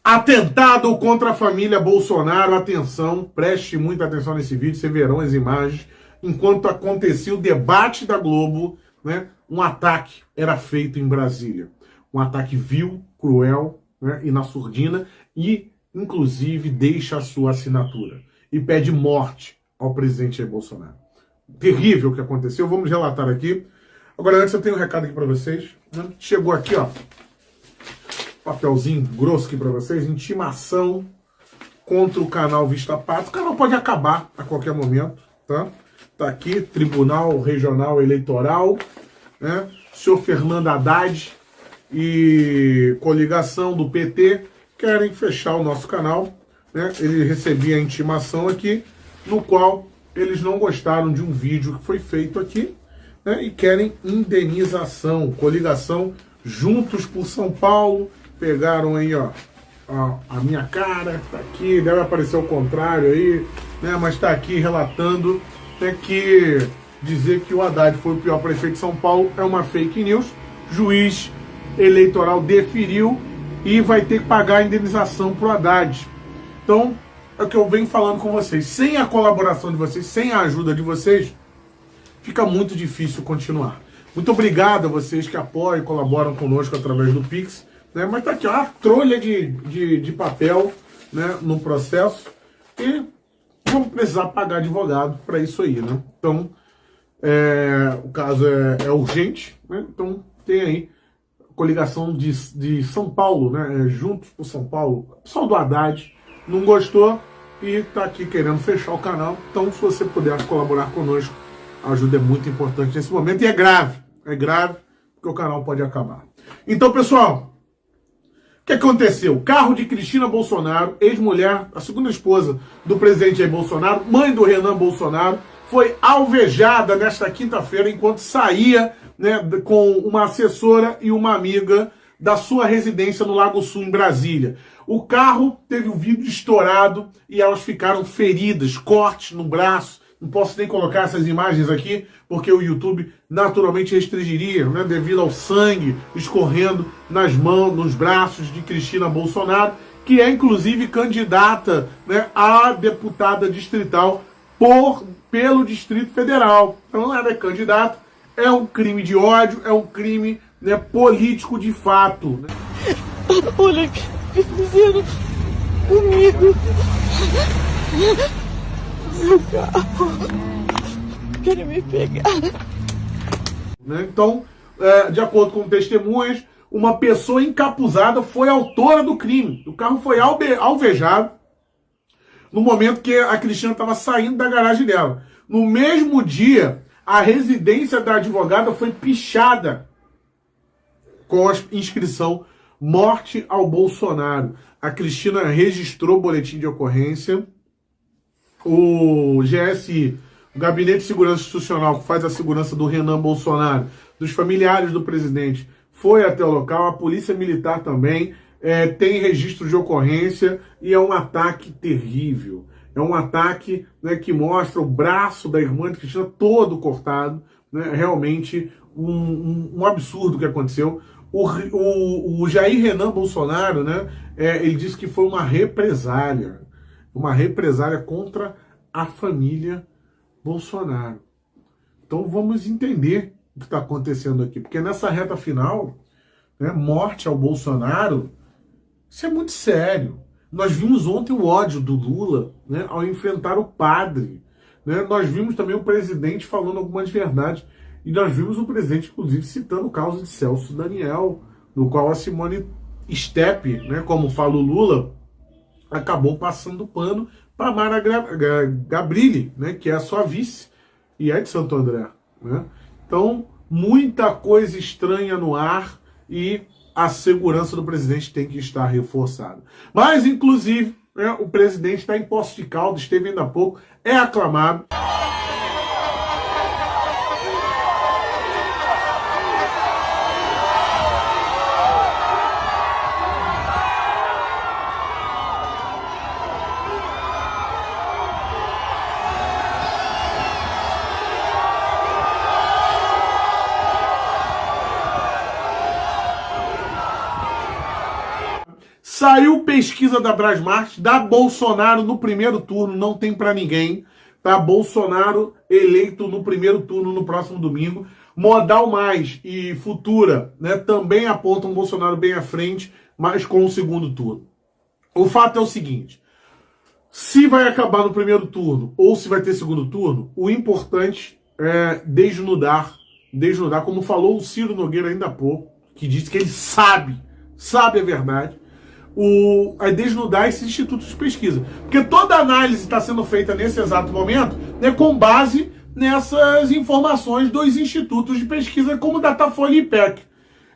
Atentado contra a família Bolsonaro. Atenção, preste muita atenção nesse vídeo, vocês verão as imagens. Enquanto acontecia o debate da Globo, né, um ataque era feito em Brasília. Um ataque vil, cruel, né, e na surdina, e inclusive deixa a sua assinatura. E pede morte ao presidente Jair Bolsonaro. Terrível o que aconteceu, vamos relatar aqui. Agora, antes eu tenho um recado aqui para vocês. Né? Chegou aqui, ó, papelzinho grosso aqui para vocês, intimação contra o canal Vista Pátria. O canal pode acabar a qualquer momento, tá? Tá aqui, Tribunal Regional Eleitoral, né? Senhor Fernando Haddad e coligação do PT querem fechar o nosso canal, né? Ele recebia a intimação aqui, no qual eles não gostaram de um vídeo que foi feito aqui, né? E querem indenização, coligação Juntos por São Paulo. Pegaram aí, ó, a minha cara, tá aqui, deve aparecer o contrário aí, né? Mas tá aqui relatando, né, que dizer que o Haddad foi o pior prefeito de São Paulo é uma fake news. Juiz eleitoral deferiu e vai ter que pagar a indenização pro Haddad. Então, é o que eu venho falando com vocês. Sem a colaboração de vocês, sem a ajuda de vocês, fica muito difícil continuar. Muito obrigado a vocês que apoiam e colaboram conosco através do Pix. Né? Mas tá aqui, ó, uma trolha de papel, né, no processo. E vamos precisar pagar advogado para isso aí, né? Então, o caso é urgente, né? Então tem aí a coligação de São Paulo, né? Juntos por São Paulo. O pessoal do Haddad não gostou e tá aqui querendo fechar o canal. Então, se você puder colaborar conosco, a ajuda é muito importante nesse momento. E é grave, porque o canal pode acabar. Então, pessoal, o que aconteceu? Carro de Cristina Bolsonaro, ex-mulher, a segunda esposa do presidente Jair Bolsonaro, mãe do Renan Bolsonaro, foi alvejada nesta quinta-feira enquanto saía, né, com uma assessora e uma amiga da sua residência no Lago Sul, em Brasília. O carro teve o vidro estourado e elas ficaram feridas, cortes no braço. Não posso nem colocar essas imagens aqui, porque o YouTube naturalmente restringiria, né, devido ao sangue escorrendo nas mãos, nos braços de Cristina Bolsonaro, que é inclusive candidata, né, a deputada distrital pelo Distrito Federal. Então ela é candidata, é um crime de ódio, é um crime, né, político de fato. Né? Olha o que fizeram comigo. Meu carro. Querem me pegar. Então, de acordo com testemunhas, uma pessoa encapuzada foi autora do crime. O carro foi alvejado no momento que a Cristina estava saindo da garagem dela. No mesmo dia, a residência da advogada foi pichada com a inscrição Morte ao Bolsonaro. A Cristina registrou boletim de ocorrência. O GSI, o Gabinete de Segurança Institucional, que faz a segurança do Renan Bolsonaro, dos familiares do presidente, foi até o local. A Polícia Militar também tem registro de ocorrência e é um ataque terrível. É um ataque, né, que mostra o braço da irmã de Cristina todo cortado. Né, realmente um absurdo que aconteceu. O Jair Renan Bolsonaro, né, ele disse que foi uma represália contra a família Bolsonaro. Então vamos entender o que está acontecendo aqui, porque nessa reta final, né, morte ao Bolsonaro, isso é muito sério. Nós vimos ontem o ódio do Lula, né, ao enfrentar o padre. Né? Nós vimos também o presidente falando algumas verdades. E nós vimos o presidente, inclusive, citando o caso de Celso Daniel, no qual a Simone Steph, né, como fala o Lula, acabou passando pano para Mara Gabrilli, né, que é a sua vice e é de Santo André. Né? Então, muita coisa estranha no ar e a segurança do presidente tem que estar reforçada. Mas, inclusive, né, o presidente está em Poços de Caldas, esteve ainda há pouco, é aclamado. Saiu pesquisa da Brasmart, dá Bolsonaro no primeiro turno, não tem pra ninguém. Tá? Bolsonaro eleito no primeiro turno no próximo domingo. Modal Mais e Futura, né, também apontam Bolsonaro bem à frente, mas com o segundo turno. O fato é o seguinte, se vai acabar no primeiro turno ou se vai ter segundo turno, o importante é desnudar, como falou o Ciro Nogueira ainda há pouco, que disse que ele sabe a verdade, é desnudar esses institutos de pesquisa. Porque toda análise está sendo feita nesse exato momento, né, com base nessas informações dos institutos de pesquisa como Datafolha e IPEC.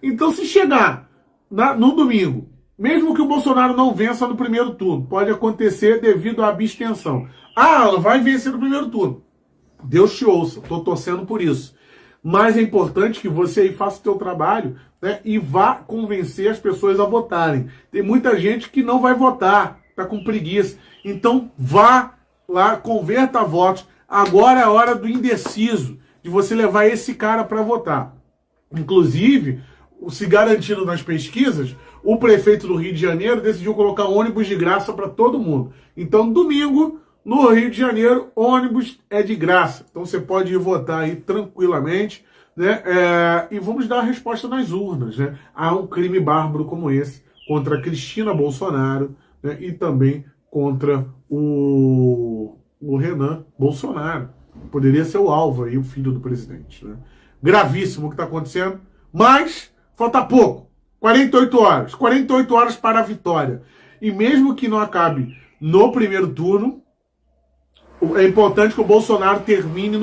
Então, se chegar no domingo, mesmo que o Bolsonaro não vença no primeiro turno, pode acontecer devido à abstenção. Ela vai vencer no primeiro turno. Deus te ouça, estou torcendo por isso. Mas é importante que você aí faça o seu trabalho, né, e vá convencer as pessoas a votarem. Tem muita gente que não vai votar, está com preguiça. Então vá lá, converta votos. Agora é a hora do indeciso, de você levar esse cara para votar. Inclusive, se garantindo nas pesquisas, o prefeito do Rio de Janeiro decidiu colocar ônibus de graça para todo mundo. Então, domingo, no Rio de Janeiro, ônibus é de graça. Então, você pode ir votar aí tranquilamente, né? E vamos dar a resposta nas urnas, né? Há um crime bárbaro como esse contra Cristina Bolsonaro, né? E também contra o Renan Bolsonaro. Poderia ser o alvo aí, o filho do presidente, né? Gravíssimo o que está acontecendo, mas falta pouco. 48 horas para a vitória. E mesmo que não acabe no primeiro turno, é importante que o Bolsonaro termine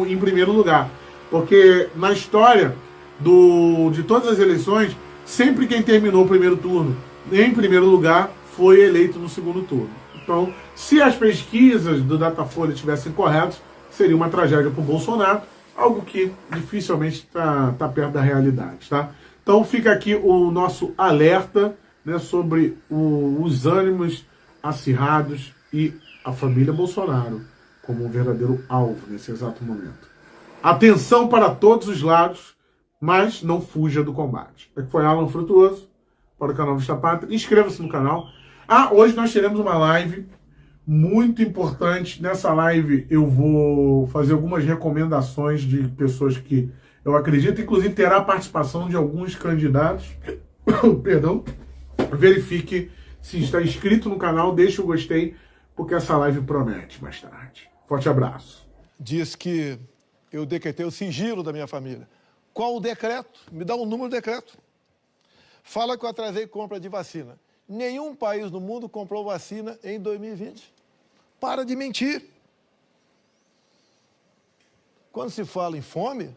em primeiro lugar. Porque na história de todas as eleições, sempre quem terminou o primeiro turno em primeiro lugar foi eleito no segundo turno. Então, se as pesquisas do Datafolha estivessem corretas, seria uma tragédia para o Bolsonaro, algo que dificilmente está perto da realidade, tá? Então fica aqui o nosso alerta, né, sobre os ânimos acirrados e a família Bolsonaro como um verdadeiro alvo nesse exato momento. Atenção para todos os lados, mas não fuja do combate. Aqui foi Alan Frutuoso, para o canal Vista Pátria. Inscreva-se no canal. Hoje nós teremos uma live muito importante. Nessa live eu vou fazer algumas recomendações de pessoas que eu acredito, inclusive terá a participação de alguns candidatos. Perdão. Verifique se está inscrito no canal, deixe o gostei, porque essa live promete mais tarde. Forte abraço. Diz que eu decretei o sigilo da minha família. Qual o decreto? Me dá um número do decreto. Fala que eu atrasei compra de vacina. Nenhum país no mundo comprou vacina em 2020. Para de mentir. Quando se fala em fome,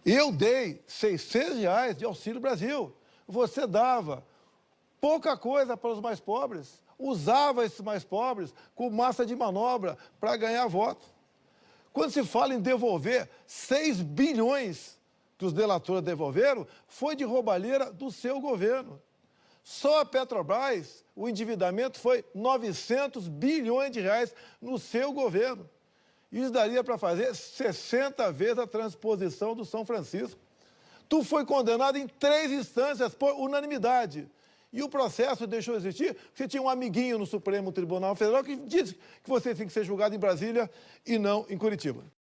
eu dei R$600 de Auxílio Brasil. Você dava pouca coisa para os mais pobres, usava esses mais pobres com massa de manobra para ganhar voto. Quando se fala em devolver 6 bilhões que os delatores devolveram, foi de roubalheira do seu governo. Só a Petrobras, o endividamento foi 900 bilhões de reais no seu governo. Isso daria para fazer 60 vezes a transposição do São Francisco. Tu foi condenado em 3 instâncias por unanimidade. E o processo deixou de existir porque você tinha um amiguinho no Supremo Tribunal Federal que disse que você tem que ser julgado em Brasília e não em Curitiba.